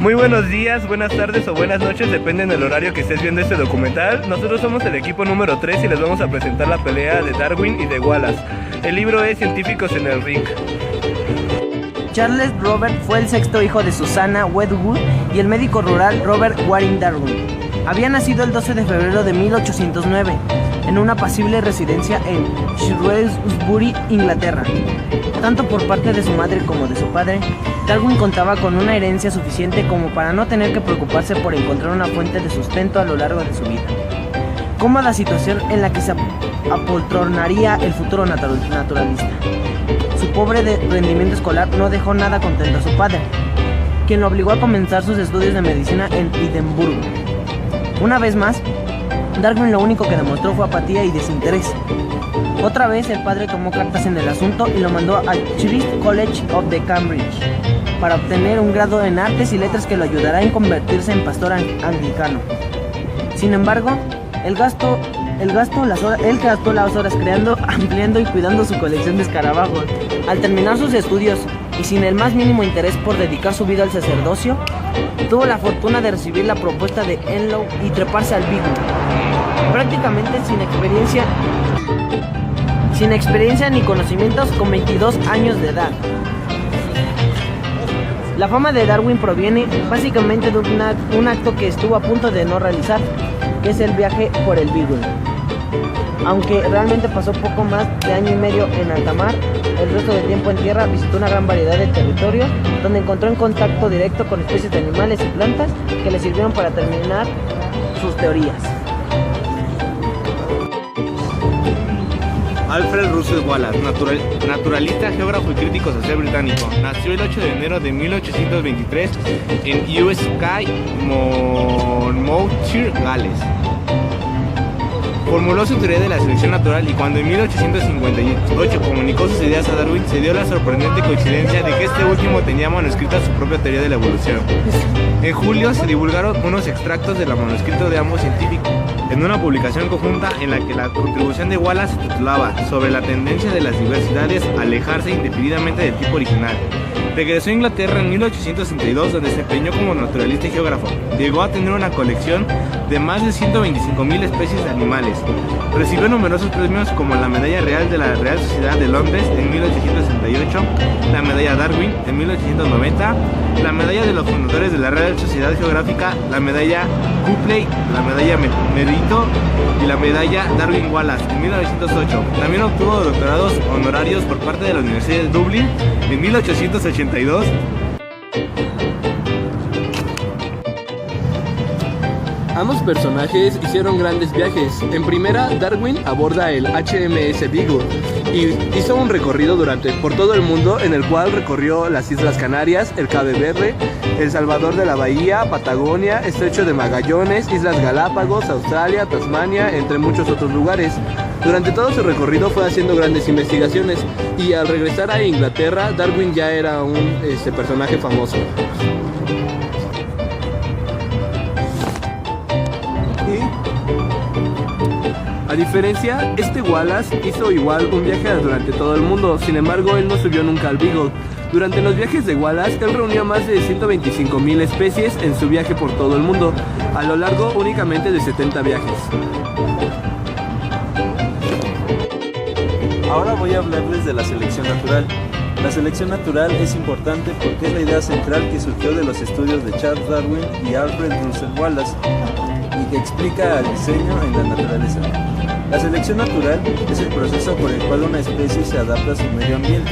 Muy buenos días, buenas tardes o buenas noches, depende del horario que estés viendo este documental. Nosotros somos el equipo número 3 y les vamos a presentar la pelea de Darwin y de Wallace. El libro es Científicos en el Ring. Charles Robert fue el sexto hijo de Susanna Wedgwood y el médico rural Robert Waring Darwin. Había nacido el 12 de febrero de 1809 en una apacible residencia en Shrewsbury, Inglaterra. Tanto por parte de su madre como de su padre, Darwin contaba con una herencia suficiente como para no tener que preocuparse por encontrar una fuente de sustento a lo largo de su vida. Cómoda situación en la que se apoltronaría el futuro naturalista. Su pobre rendimiento escolar no dejó nada contento a su padre, quien lo obligó a comenzar sus estudios de medicina en Edimburgo. Una vez más, Darwin lo único que demostró fue apatía y desinterés. Otra vez el padre tomó cartas en el asunto y lo mandó al Christ's College of the Cambridge para obtener un grado en artes y letras que lo ayudará en convertirse en pastor anglicano. Sin embargo, él gastó las horas creando, ampliando y cuidando su colección de escarabajos. Al terminar sus estudios y sin el más mínimo interés por dedicar su vida al sacerdocio, tuvo la fortuna de recibir la propuesta de Enlow y treparse al Beagle. Prácticamente sin experiencia ni conocimientos, con 22 años de edad. La fama de Darwin proviene básicamente de un acto que estuvo a punto de no realizar, que es el viaje por el Beagle. Aunque realmente pasó poco más de año y medio en alta mar, el resto del tiempo en tierra visitó una gran variedad de territorios donde encontró en contacto directo con especies de animales y plantas que le sirvieron para terminar sus teorías. Alfred Russel Wallace, naturalista, geógrafo y crítico social británico. Nació el 8 de enero de 1823 en Uskye, Monmouthshire, Gales. Formuló su teoría de la selección natural y cuando en 1858 comunicó sus ideas a Darwin, se dio la sorprendente coincidencia de que este último tenía manuscrita su propia teoría de la evolución. En julio se divulgaron unos extractos del manuscrito de ambos científicos en una publicación conjunta en la que la contribución de Wallace se titulaba "Sobre la tendencia de las diversidades a alejarse indefinidamente del tipo original". Regresó a Inglaterra en 1862, donde se empeñó como naturalista y geógrafo. Llegó a tener una colección de más de 125.000 especies de animales. Recibió numerosos premios como la Medalla Real de la Real Sociedad de Londres en 1868, la Medalla Darwin en 1890, la Medalla de los Fundadores de la Real Sociedad Geográfica, la Medalla Copley, la Medalla Mérito y la Medalla Darwin Wallace en 1908. También obtuvo doctorados honorarios por parte de la Universidad de Dublín en 1882. Ambos personajes hicieron grandes viajes. En primera, Darwin aborda el HMS Beagle y hizo un recorrido por todo el mundo, en el cual recorrió las Islas Canarias, el Cabo Verde, El Salvador de la Bahía, Patagonia, Estrecho de Magallanes, Islas Galápagos, Australia, Tasmania, entre muchos otros lugares. Durante todo su recorrido fue haciendo grandes investigaciones y al regresar a Inglaterra, Darwin ya era un personaje famoso. A diferencia, Wallace hizo igual un viaje durante todo el mundo, sin embargo él no subió nunca al Beagle. Durante los viajes de Wallace, él reunió más de 125.000 especies en su viaje por todo el mundo, a lo largo únicamente de 70 viajes. Ahora voy a hablarles de la selección natural. La selección natural es importante porque es la idea central que surgió de los estudios de Charles Darwin y Alfred Russel Wallace y que explica el diseño en la naturaleza. La selección natural es el proceso por el cual una especie se adapta a su medio ambiente.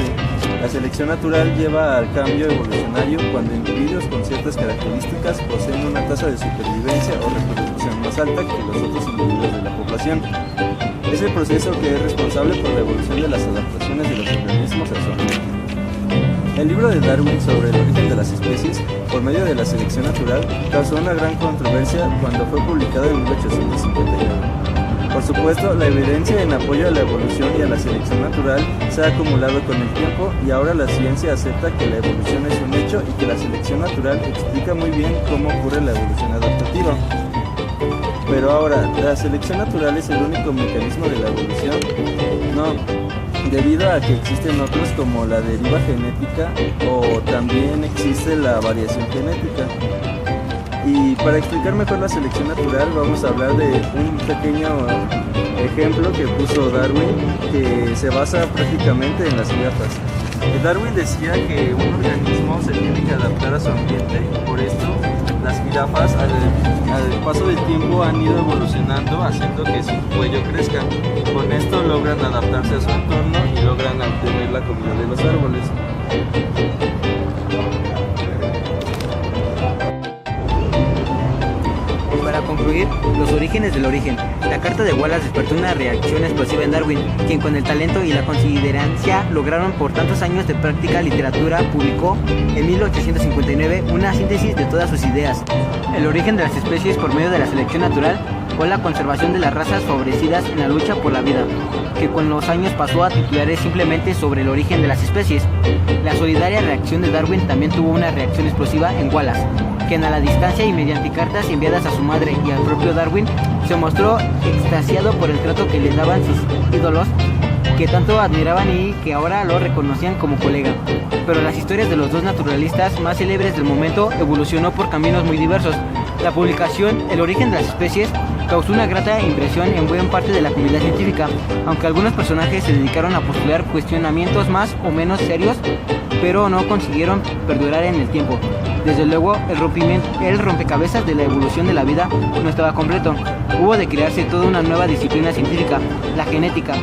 La selección natural lleva al cambio evolucionario cuando individuos con ciertas características poseen una tasa de supervivencia o reproducción más alta que los otros individuos de la población. Es el proceso que es responsable por la evolución de las adaptaciones de los organismos a su ambiente. El libro de Darwin sobre el origen de las especies por medio de la selección natural causó una gran controversia cuando fue publicado en 1859. Por supuesto, la evidencia en apoyo a la evolución y a la selección natural se ha acumulado con el tiempo y ahora la ciencia acepta que la evolución es un hecho y que la selección natural explica muy bien cómo ocurre la evolución adaptativa. Pero ahora, ¿la selección natural es el único mecanismo de la evolución? No, debido a que existen otros como la deriva genética o también existe la variación genética. Y para explicar mejor la selección natural vamos a hablar de un pequeño ejemplo que puso Darwin, que se basa prácticamente en las jirafas. Darwin decía que un organismo se tiene que adaptar a su ambiente, y por esto las jirafas al paso del tiempo han ido evolucionando, haciendo que su cuello crezca. Con esto logran adaptarse a su entorno y logran obtener la comida de los árboles. Para concluir, los orígenes del origen. La carta de Wallace despertó una reacción explosiva en Darwin, quien con el talento y la considerancia lograron por tantos años de práctica literatura publicó en 1859 una síntesis de todas sus ideas. El origen de las especies por medio de la selección natural o la conservación de las razas favorecidas en la lucha por la vida, que con los años pasó a titular simplemente sobre el origen de las especies. La solidaria reacción de Darwin también tuvo una reacción explosiva en Wallace, quien a la distancia y mediante cartas enviadas a su madre y al propio Darwin, se mostró extasiado por el trato que le daban sus ídolos, que tanto admiraban y que ahora lo reconocían como colega. Pero las historias de los dos naturalistas más célebres del momento evolucionó por caminos muy diversos. La publicación El origen de las especies causó una grata impresión en buena parte de la comunidad científica, aunque algunos personajes se dedicaron a postular cuestionamientos más o menos serios, pero no consiguieron perdurar en el tiempo. Desde luego, el rompecabezas de la evolución de la vida no estaba completo. Hubo de crearse toda una nueva disciplina científica, la genética,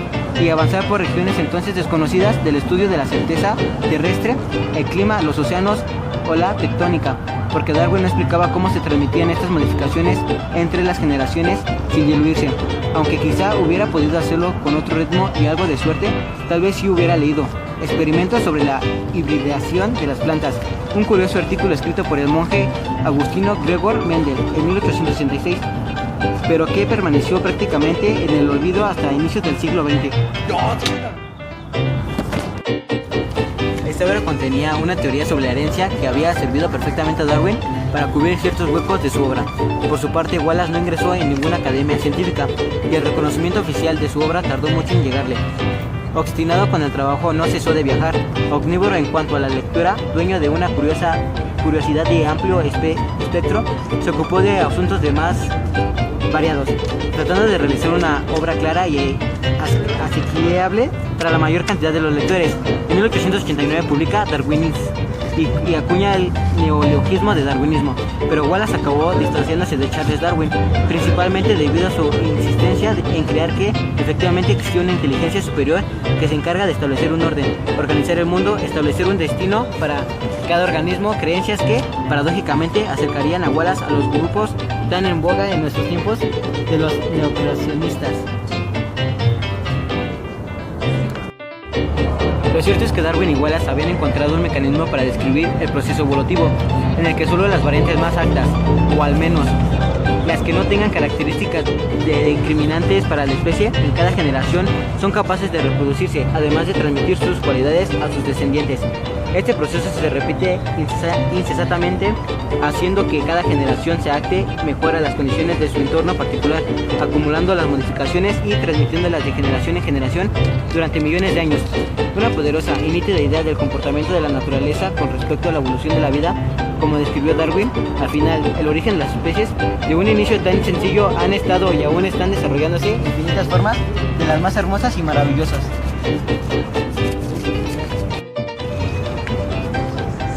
y avanzar por regiones entonces desconocidas del estudio de la certeza terrestre, el clima, los océanos o la tectónica, porque Darwin no explicaba cómo se transmitían estas modificaciones entre las generaciones sin diluirse. Aunque quizá hubiera podido hacerlo con otro ritmo y algo de suerte, tal vez sí hubiera leído Experimentos sobre la hibridación de las plantas, un curioso artículo escrito por el monje agustino Gregor Mendel en 1866, pero que permaneció prácticamente en el olvido hasta inicios del siglo XX. Esta obra contenía una teoría sobre la herencia que había servido perfectamente a Darwin para cubrir ciertos huecos de su obra. Por su parte, Wallace no ingresó en ninguna academia científica y el reconocimiento oficial de su obra tardó mucho en llegarle. Obstinado con el trabajo, no cesó de viajar. Omnívoro en cuanto a la lectura, dueño de una curiosidad de amplio espectro, se ocupó de asuntos de más variados, tratando de realizar una obra clara y asequible para la mayor cantidad de los lectores. En 1889 publica Darwinism y acuña el neologismo de darwinismo, pero Wallace acabó distanciándose de Charles Darwin, principalmente debido a su insistencia en creer que efectivamente existía una inteligencia superior que se encarga de establecer un orden, organizar el mundo, establecer un destino para cada organismo, creencias que, paradójicamente, acercarían a Wallace a los grupos tan en boga en nuestros tiempos de los neocreacionistas. Lo cierto es que Darwin y Wallace habían encontrado un mecanismo para describir el proceso evolutivo, en el que solo las variantes más altas, o al menos las que no tengan características incriminantes para la especie en cada generación, son capaces de reproducirse, además de transmitir sus cualidades a sus descendientes. Este proceso se repite incesantemente, haciendo que cada generación se adapte mejor a las condiciones de su entorno particular, acumulando las modificaciones y transmitiéndolas de generación en generación durante millones de años. Una poderosa y nítida idea del comportamiento de la naturaleza con respecto a la evolución de la vida, como describió Darwin. Al final, el origen de las especies, de un inicio tan sencillo, han estado y aún están desarrollándose infinitas formas de las más hermosas y maravillosas.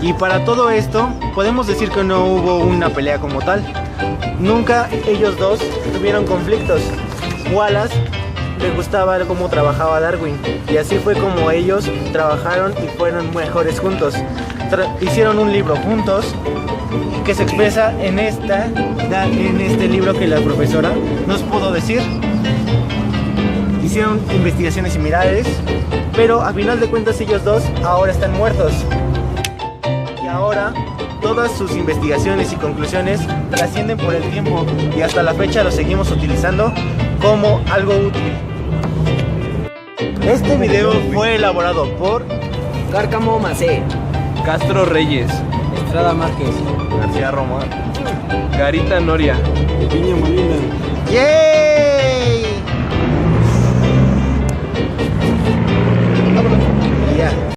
Y para todo esto, podemos decir que no hubo una pelea como tal. Nunca ellos dos tuvieron conflictos. Wallace le gustaba cómo trabajaba Darwin, y así fue como ellos trabajaron y fueron mejores juntos. Hicieron un libro juntos que se expresa en este libro que la profesora nos pudo decir. Hicieron investigaciones similares, pero a final de cuentas ellos dos ahora están muertos. Ahora todas sus investigaciones y conclusiones trascienden por el tiempo y hasta la fecha lo seguimos utilizando como algo útil. Este video fue elaborado por Cárcamo Macé, Castro Reyes, Estrada Márquez, García Román, Garita Noria, Piña Molina. ¡Yeah!